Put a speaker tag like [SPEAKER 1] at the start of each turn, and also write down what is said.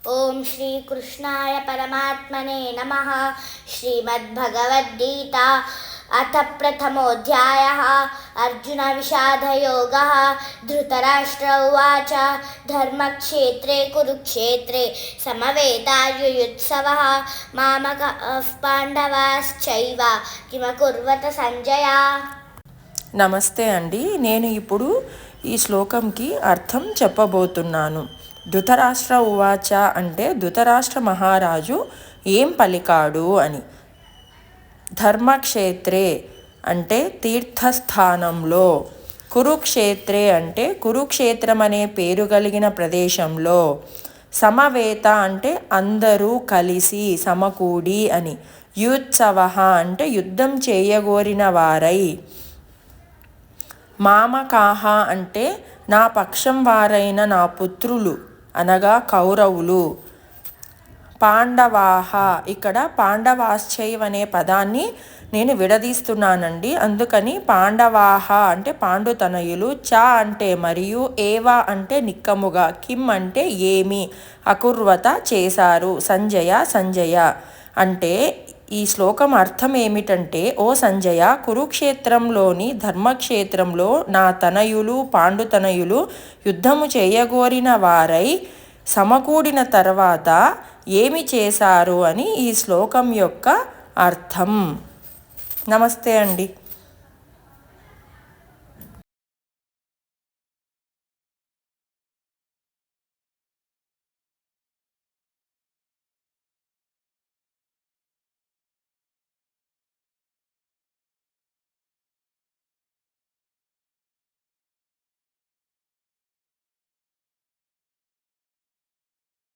[SPEAKER 1] ఓం శ్రీ కృష్ణాయ పరమాత్మనే నమః. శ్రీమద్భగవద్గీతా అథ ప్రథమోऽధ్యాయः. అర్జున విషాదయోగः. ధృతరాష్ట్ర ఉవాచ ధర్మక్షేత్రే కురుక్షేత్రే సమవేతాయుయుత్సవः మామకః పాండవాశ్చైవ కిమకుర్వత సంజయ.
[SPEAKER 2] నమస్తే అండి. నేను ఇప్పుడు ఈ శ్లోకంకి అర్థం చెప్పబోతున్నాను. ధృతరాష్ట్ర ఉవాచ అంటే ధృతరాష్ట్ర మహారాజు ఏం పలికాడు అని. ధర్మక్షేత్రే అంటే తీర్థస్థానంలో, కురుక్షేత్రే అంటే కురుక్షేత్రం అనే పేరు కలిగిన ప్రదేశంలో, సమవేత అంటే అందరూ కలిసి సమకూడి అని, యుత్సవ అంటే యుద్ధం చేయగోరిన వారై, మామకాహ అంటే నా పక్షం వారైన నా పుత్రులు అనగా కౌరవులు, పాండవాహ ఇక్కడ పాండవాశ్చైవ అనే పదాన్ని నేను విడదీస్తున్నానండి. అందుకని పాండవాహ అంటే పాండుతనయులు, చ అంటే మరియు, ఏవా అంటే నిక్కముగా, కిమ్ అంటే ఏమి, అకుర్వత చేశారు, సంజయ అంటే ఈ శ్లోకం అర్థం ఏమిటంటే, ఓ సంజయ, కురుక్షేత్రంలోని ధర్మక్షేత్రంలో నా తనయులు పాండుతనయులు యుద్ధము చేయగోరిన వారై సమకూడిన తర్వాత ఏమి చేశారు అని ఈ శ్లోకం యొక్క అర్థం. నమస్తే అండి.